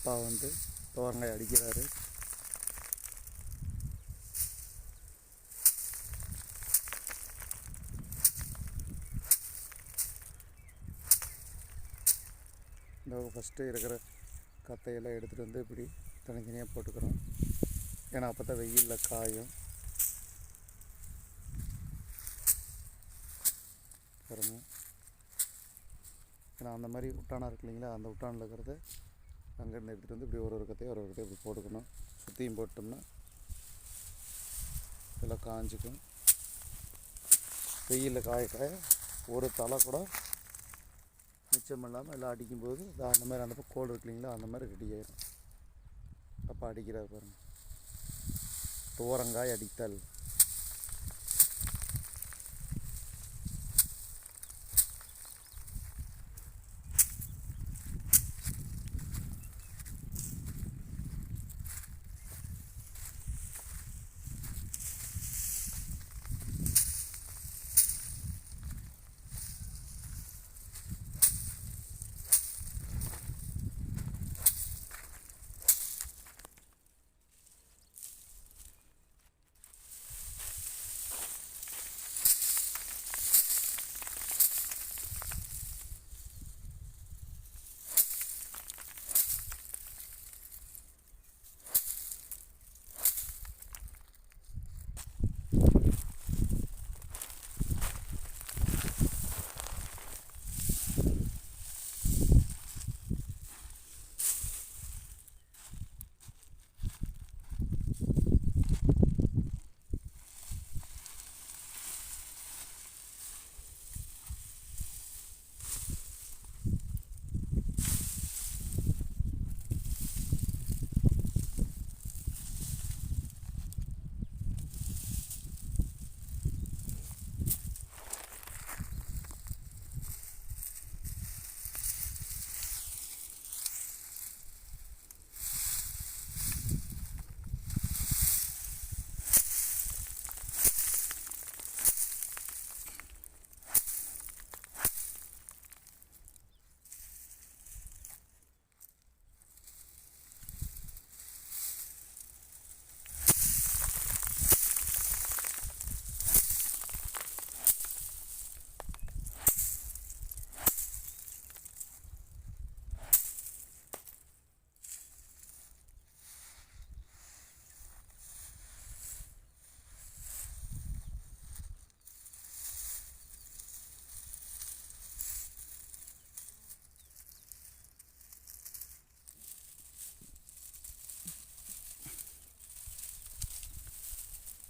அப்பா வந்து துவரங்காய் அடிக்கிறாரு. இந்த ஃபஸ்ட்டு இருக்கிற கத்தையெல்லாம் எடுத்துகிட்டு வந்து இப்படி தனித்தனியாக போட்டுக்கிறோம். ஏன்னா அப்போ தான் வெயிலில் காயும். பாருங்க, ஏன்னா அந்த மாதிரி உட்டானா இருக்கு இல்லைங்களா, அந்த உட்டானில் இருக்கிறத அங்கேருந்து எடுத்துகிட்டு வந்து இப்படி ஒரு கத்தையை இப்படி போட்டுக்கணும். சுற்றியும் போட்டோம்னா இதெல்லாம் காஞ்சிக்கும். வெயிலில் காய ஒரு தலை கூட மிச்சம் இல்லாமல் எல்லாம் அடிக்கும்போது அந்த மாதிரி அந்த கோல் இருக்கு இல்லைங்களா, அந்த மாதிரி ரெடி ஆயிடும். அப்போ அடிக்கிறார் பாருங்கள், துவரங்காய் அடித்தல்.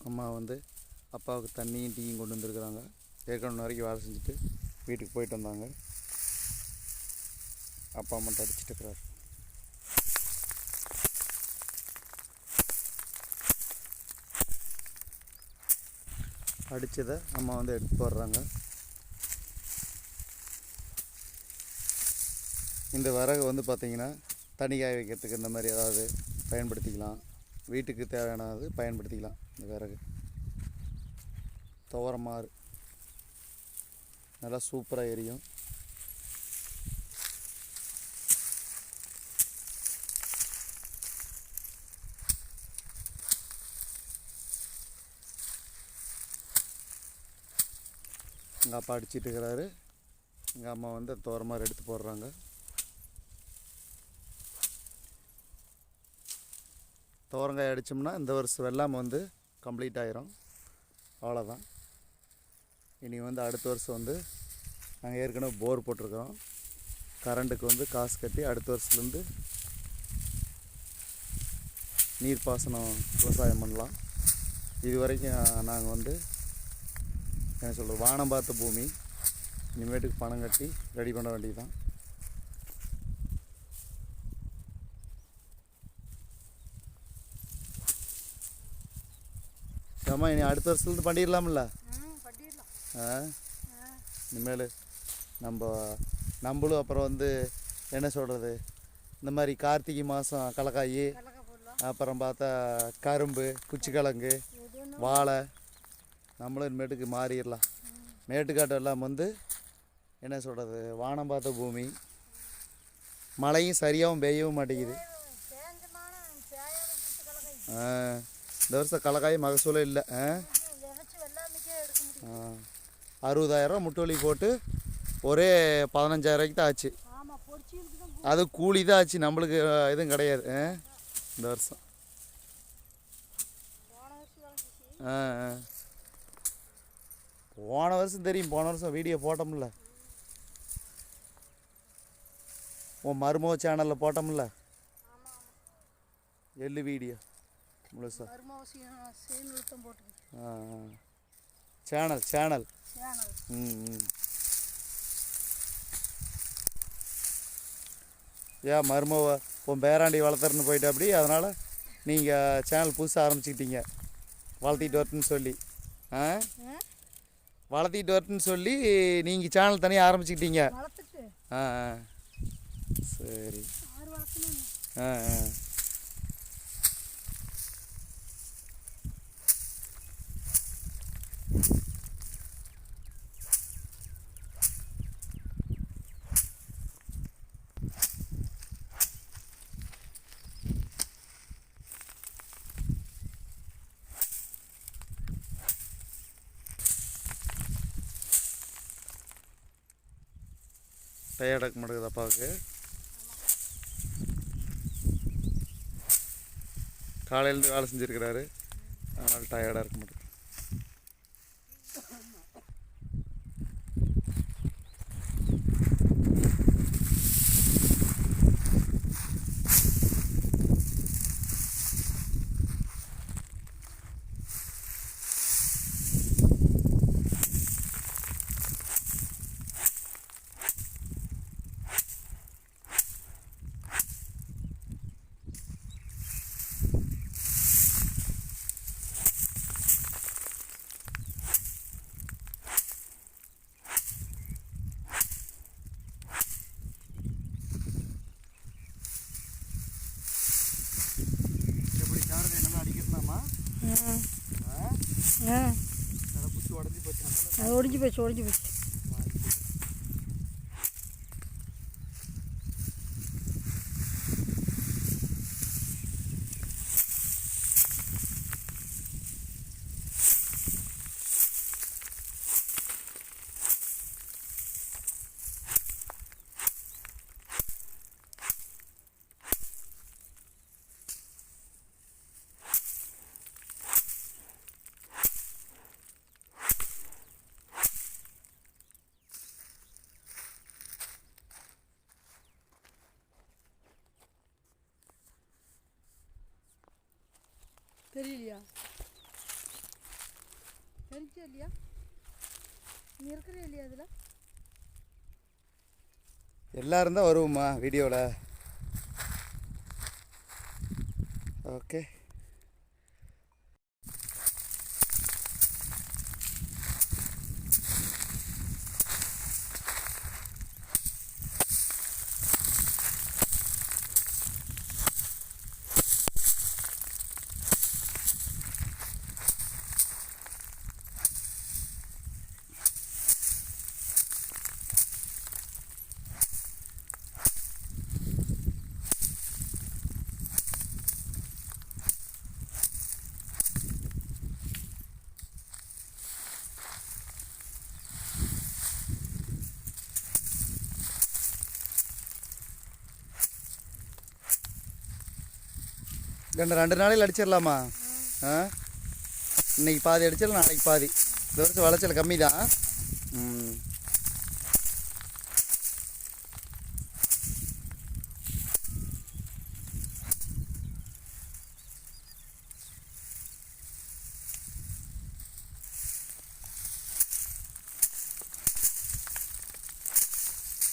அம்மா வந்து அப்பாவுக்கு தண்ணியும் டீயும் கொண்டு வந்துருக்குறாங்க. ஏற்கனவே வரைக்கும் வேலை செஞ்சுட்டு வீட்டுக்கு போயிட்டு வந்தாங்க. அப்பா மட்டும் அடிச்சுட்டு இருக்கிறார். அடித்ததை அம்மா வந்து எடுத்து போடுறாங்க. இந்த விறகு வந்து பார்த்திங்கன்னா தண்ணி காய வைக்கிறதுக்கு இந்த மாதிரி ஏதாவது பயன்படுத்திக்கலாம். வீட்டுக்கு தேவையானது பயன்படுத்திக்கலாம். இந்த விறகு துவரமாறு நல்லா சூப்பராக எரியும். எங்கள் அப்பா அடிச்சிட்டு இருக்கிறாரு. எங்கள் அம்மா வந்து துவரமாறு எடுத்து போடுறாங்க. துவரங்காய் அடித்தோம்னா இந்த வருஷம் வெள்ளாமை வந்து கம்ப்ளீட் ஆகிரும். அவ்வளோதான். இனி வந்து அடுத்த வருஷம் வந்து நாங்கள் ஏற்கனவே போர் போட்டிருக்கிறோம். கரண்ட்டுக்கு வந்து காசு கட்டி அடுத்த வருஷத்துலேருந்து நீர்ப்பாசனம் விவசாயம் பண்ணலாம். இது வரைக்கும் நாங்கள் வந்து என்ன சொல்கிறது, வானம் பார்த்த பூமி. இனிமேட்டுக்கு பணம் கட்டி ரெடி பண்ண வேண்டியது தான். ஆமா, இனி அடுத்த வருஷத்துலேருந்து பண்ணிடலாம்ல. இனிமேல் நம்மளும் அப்புறம் வந்து என்ன சொல்கிறது, இந்த மாதிரி கார்த்திகை மாதம் கலக்காய், அப்புறம் பார்த்தா கரும்பு, குச்சிக்கிழங்கு, வாழை, நம்மளும் இனிமேட்டுக்கு மாறிடலாம். மேட்டுக்காட்டு எல்லாம் வந்து என்ன சொல்கிறது, வானம் பார்த்த பூமி. மழையும் சரியாகவும் பெய்யவும் மாட்டேங்குது. ஆ இந்த வருஷம் கலக்காய் மகசூலே இல்லை. 60,000 முட்டுவலி போட்டு ஒரே 15,000 தான் ஆச்சு. அது கூலி தான் ஆச்சு, நம்மளுக்கு எதுவும் கிடையாது இந்த வருஷம். ஆ போன வருஷம் தெரியும், போன வருஷம் வீடியோ போட்டோம்ல, உன் மருமக சேனலில் போட்டோம்ல எள்ளு வீடியோ முழுசா. சேனல் ஏன் மருமவ உன் பேராண்டி வளர்த்துறன்னு போயிட்டு அப்படி, அதனால் நீங்கள் சேனல் புதுசாக ஆரம்பிச்சுக்கிட்டீங்க, வளர்த்திட்டு வரட்டுன்னு சொல்லி. வளர்த்திட்டு வரட்டுன்னு சொல்லி நீங்கள் சேனல் தனியாக ஆரம்பிச்சுக்கிட்டீங்க. சரி. டயர்டாக மாட்டேங்குது அப்பாவுக்கு. காலையிலேருந்து வேலை செஞ்சுருக்கிறாரு, அதனால் டயர்டாக இருக்க மாட்டேங்குது. ஒடிஞ்சு போச்சு. தெரியலையா? தெரிஞ்சா இல்லையா? நீ இருக்கிற இல்லையா? அதில் எல்லாரும் தான் வருவோம்மா வீடியோவில். ஓகே. ரெண்டு நாளையில் அடிச்சிடலாமா? இன்னைக்கு பாதி அடிச்சிடலாம், நாளைக்கு பாதி. இந்த வருஷம் விளைச்சல் கம்மி தான்.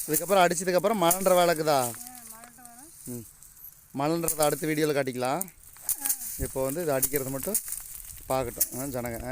இதுக்கப்புறம் அடித்ததுக்கப்புறம் மழன்ற வேலைக்குதா? மழன்றதை அடுத்த வீடியோவில் காட்டிக்கலாம். இப்போ வந்து இது அடிக்கிறது மட்டும் பார்க்கட்டும் ஜனங்க.